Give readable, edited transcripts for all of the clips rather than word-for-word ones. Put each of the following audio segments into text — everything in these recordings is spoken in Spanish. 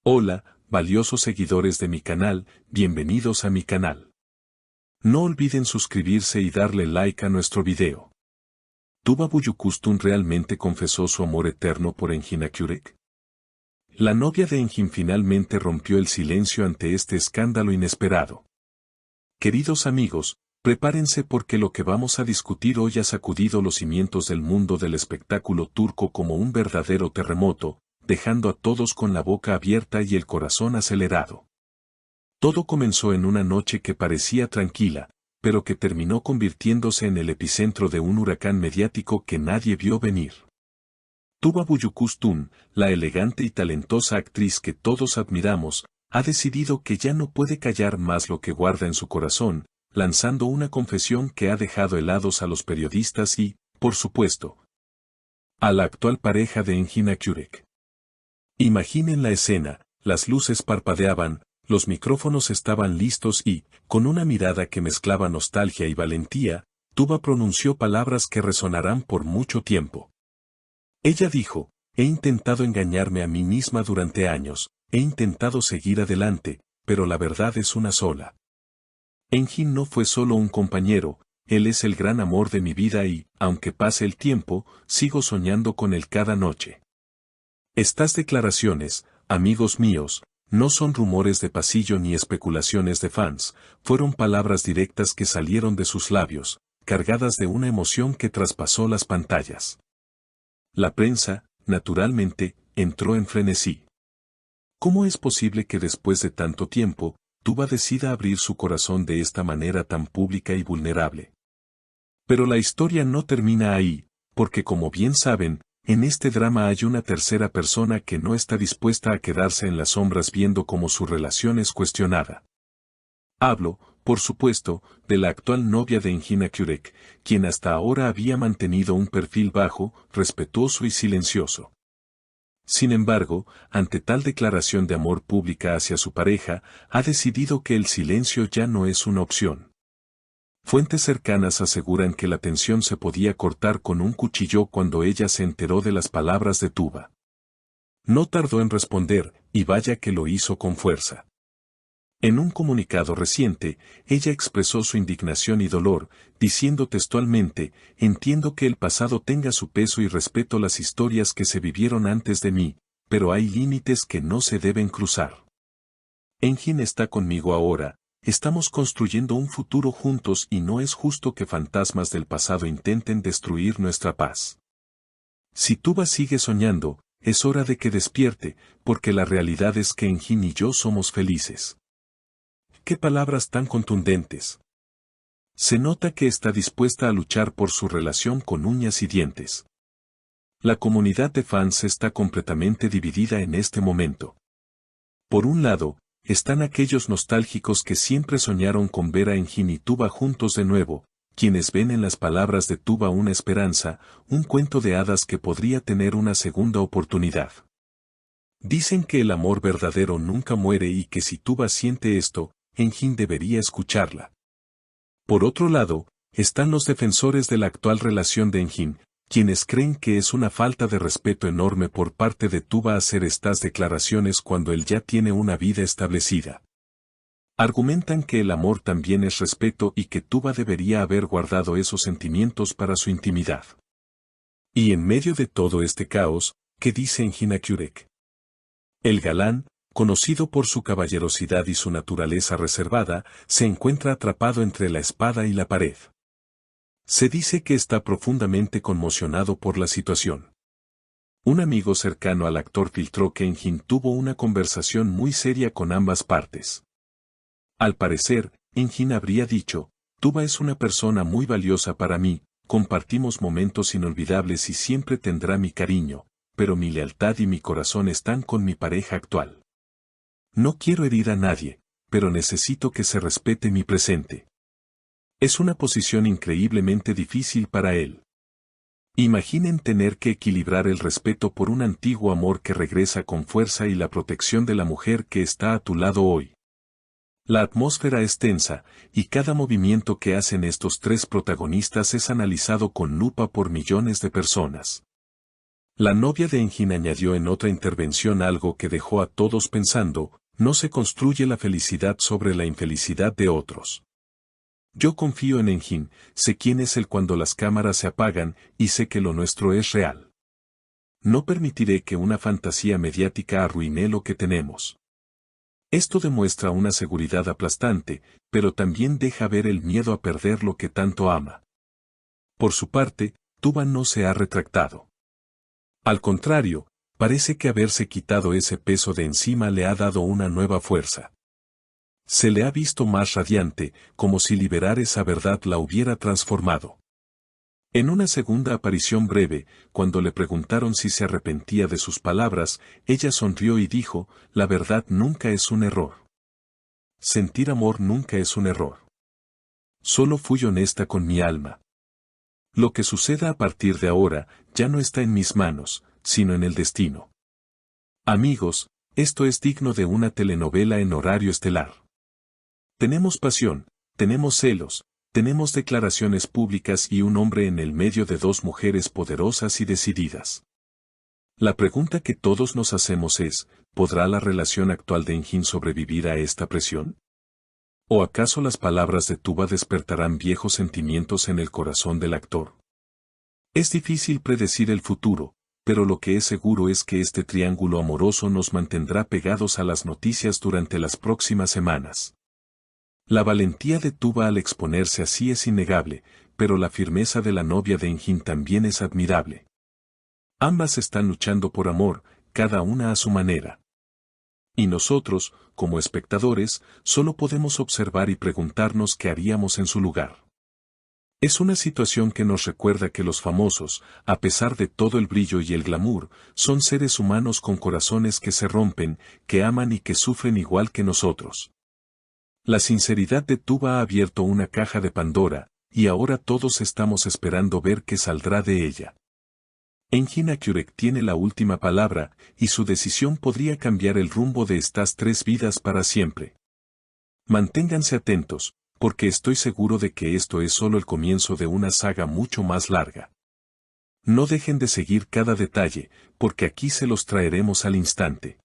Hola, valiosos seguidores de mi canal, bienvenidos a mi canal. No olviden suscribirse y darle like a nuestro video. ¿Tuba Büyüküstün realmente confesó su amor eterno por Engin Akyürek? La novia de Engin finalmente rompió el silencio ante este escándalo inesperado. Queridos amigos, prepárense porque lo que vamos a discutir hoy ha sacudido los cimientos del mundo del espectáculo turco como un verdadero terremoto, dejando a todos con la boca abierta y el corazón acelerado. Todo comenzó en una noche que parecía tranquila, pero que terminó convirtiéndose en el epicentro de un huracán mediático que nadie vio venir. Tuba Büyüküstün, la elegante y talentosa actriz que todos admiramos, ha decidido que ya no puede callar más lo que guarda en su corazón, lanzando una confesión que ha dejado helados a los periodistas y, por supuesto, a la actual pareja de Engin Akyürek. Imaginen la escena, las luces parpadeaban, los micrófonos estaban listos y, con una mirada que mezclaba nostalgia y valentía, Tuba pronunció palabras que resonarán por mucho tiempo. Ella dijo, he intentado engañarme a mí misma durante años, he intentado seguir adelante, pero la verdad es una sola. Engin no fue solo un compañero, él es el gran amor de mi vida y, aunque pase el tiempo, sigo soñando con él cada noche. Estas declaraciones, amigos míos, no son rumores de pasillo ni especulaciones de fans, fueron palabras directas que salieron de sus labios, cargadas de una emoción que traspasó las pantallas. La prensa, naturalmente, entró en frenesí. ¿Cómo es posible que después de tanto tiempo, Tuba decida abrir su corazón de esta manera tan pública y vulnerable? Pero la historia no termina ahí, porque como bien saben, en este drama hay una tercera persona que no está dispuesta a quedarse en las sombras viendo cómo su relación es cuestionada. Hablo, por supuesto, de la actual novia de Engin Akyürek, quien hasta ahora había mantenido un perfil bajo, respetuoso y silencioso. Sin embargo, ante tal declaración de amor pública hacia su pareja, ha decidido que el silencio ya no es una opción. Fuentes cercanas aseguran que la tensión se podía cortar con un cuchillo cuando ella se enteró de las palabras de Tuba. No tardó en responder, y vaya que lo hizo con fuerza. En un comunicado reciente, ella expresó su indignación y dolor, diciendo textualmente, entiendo que el pasado tenga su peso y respeto las historias que se vivieron antes de mí, pero hay límites que no se deben cruzar. Engin está conmigo ahora. Estamos construyendo un futuro juntos y no es justo que fantasmas del pasado intenten destruir nuestra paz. Si Tuba sigue soñando, es hora de que despierte, porque la realidad es que Engin y yo somos felices. ¡Qué palabras tan contundentes! Se nota que está dispuesta a luchar por su relación con uñas y dientes. La comunidad de fans está completamente dividida en este momento. Por un lado, están aquellos nostálgicos que siempre soñaron con ver a Engin y Tuba juntos de nuevo, quienes ven en las palabras de Tuba una esperanza, un cuento de hadas que podría tener una segunda oportunidad. Dicen que el amor verdadero nunca muere y que si Tuba siente esto, Engin debería escucharla. Por otro lado, están los defensores de la actual relación de Engin, quienes creen que es una falta de respeto enorme por parte de Tuba hacer estas declaraciones cuando él ya tiene una vida establecida. Argumentan que el amor también es respeto y que Tuba debería haber guardado esos sentimientos para su intimidad. Y en medio de todo este caos, ¿qué dice Engin Akyürek? El galán, conocido por su caballerosidad y su naturaleza reservada, se encuentra atrapado entre la espada y la pared. Se dice que está profundamente conmocionado por la situación. Un amigo cercano al actor filtró que Engin tuvo una conversación muy seria con ambas partes. Al parecer, Engin habría dicho, Tuba es una persona muy valiosa para mí, compartimos momentos inolvidables y siempre tendrá mi cariño, pero mi lealtad y mi corazón están con mi pareja actual. No quiero herir a nadie, pero necesito que se respete mi presente. Es una posición increíblemente difícil para él. Imaginen tener que equilibrar el respeto por un antiguo amor que regresa con fuerza y la protección de la mujer que está a tu lado hoy. La atmósfera es tensa, y cada movimiento que hacen estos tres protagonistas es analizado con lupa por millones de personas. La novia de Engin añadió en otra intervención algo que dejó a todos pensando: no se construye la felicidad sobre la infelicidad de otros. Yo confío en Engin, sé quién es él cuando las cámaras se apagan y sé que lo nuestro es real. No permitiré que una fantasía mediática arruine lo que tenemos. Esto demuestra una seguridad aplastante, pero también deja ver el miedo a perder lo que tanto ama. Por su parte, Tuba no se ha retractado. Al contrario, parece que haberse quitado ese peso de encima le ha dado una nueva fuerza. Se le ha visto más radiante, como si liberar esa verdad la hubiera transformado. En una segunda aparición breve, cuando le preguntaron si se arrepentía de sus palabras, ella sonrió y dijo: la verdad nunca es un error. Sentir amor nunca es un error. Solo fui honesta con mi alma. Lo que suceda a partir de ahora, ya no está en mis manos, sino en el destino. Amigos, esto es digno de una telenovela en horario estelar. Tenemos pasión, tenemos celos, tenemos declaraciones públicas y un hombre en el medio de dos mujeres poderosas y decididas. La pregunta que todos nos hacemos es: ¿podrá la relación actual de Engin sobrevivir a esta presión? ¿O acaso las palabras de Tuba despertarán viejos sentimientos en el corazón del actor? Es difícil predecir el futuro, pero lo que es seguro es que este triángulo amoroso nos mantendrá pegados a las noticias durante las próximas semanas. La valentía de Tuba al exponerse así es innegable, pero la firmeza de la novia de Engin también es admirable. Ambas están luchando por amor, cada una a su manera. Y nosotros, como espectadores, solo podemos observar y preguntarnos qué haríamos en su lugar. Es una situación que nos recuerda que los famosos, a pesar de todo el brillo y el glamour, son seres humanos con corazones que se rompen, que aman y que sufren igual que nosotros. La sinceridad de Tuba ha abierto una caja de Pandora, y ahora todos estamos esperando ver qué saldrá de ella. Engin Akyurek tiene la última palabra, y su decisión podría cambiar el rumbo de estas tres vidas para siempre. Manténganse atentos, porque estoy seguro de que esto es solo el comienzo de una saga mucho más larga. No dejen de seguir cada detalle, porque aquí se los traeremos al instante.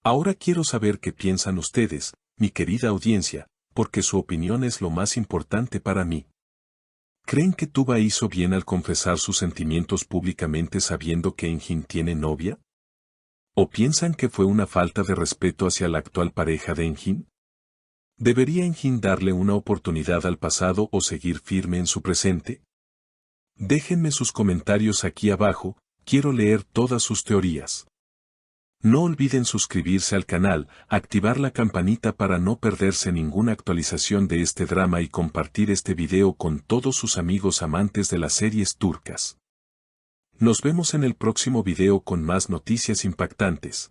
Ahora quiero saber qué piensan ustedes, mi querida audiencia, porque su opinión es lo más importante para mí. ¿Creen que Tuba hizo bien al confesar sus sentimientos públicamente sabiendo que Engin tiene novia? ¿O piensan que fue una falta de respeto hacia la actual pareja de Engin? ¿Debería Engin darle una oportunidad al pasado o seguir firme en su presente? Déjenme sus comentarios aquí abajo, quiero leer todas sus teorías. No olviden suscribirse al canal, activar la campanita para no perderse ninguna actualización de este drama y compartir este video con todos sus amigos amantes de las series turcas. Nos vemos en el próximo video con más noticias impactantes.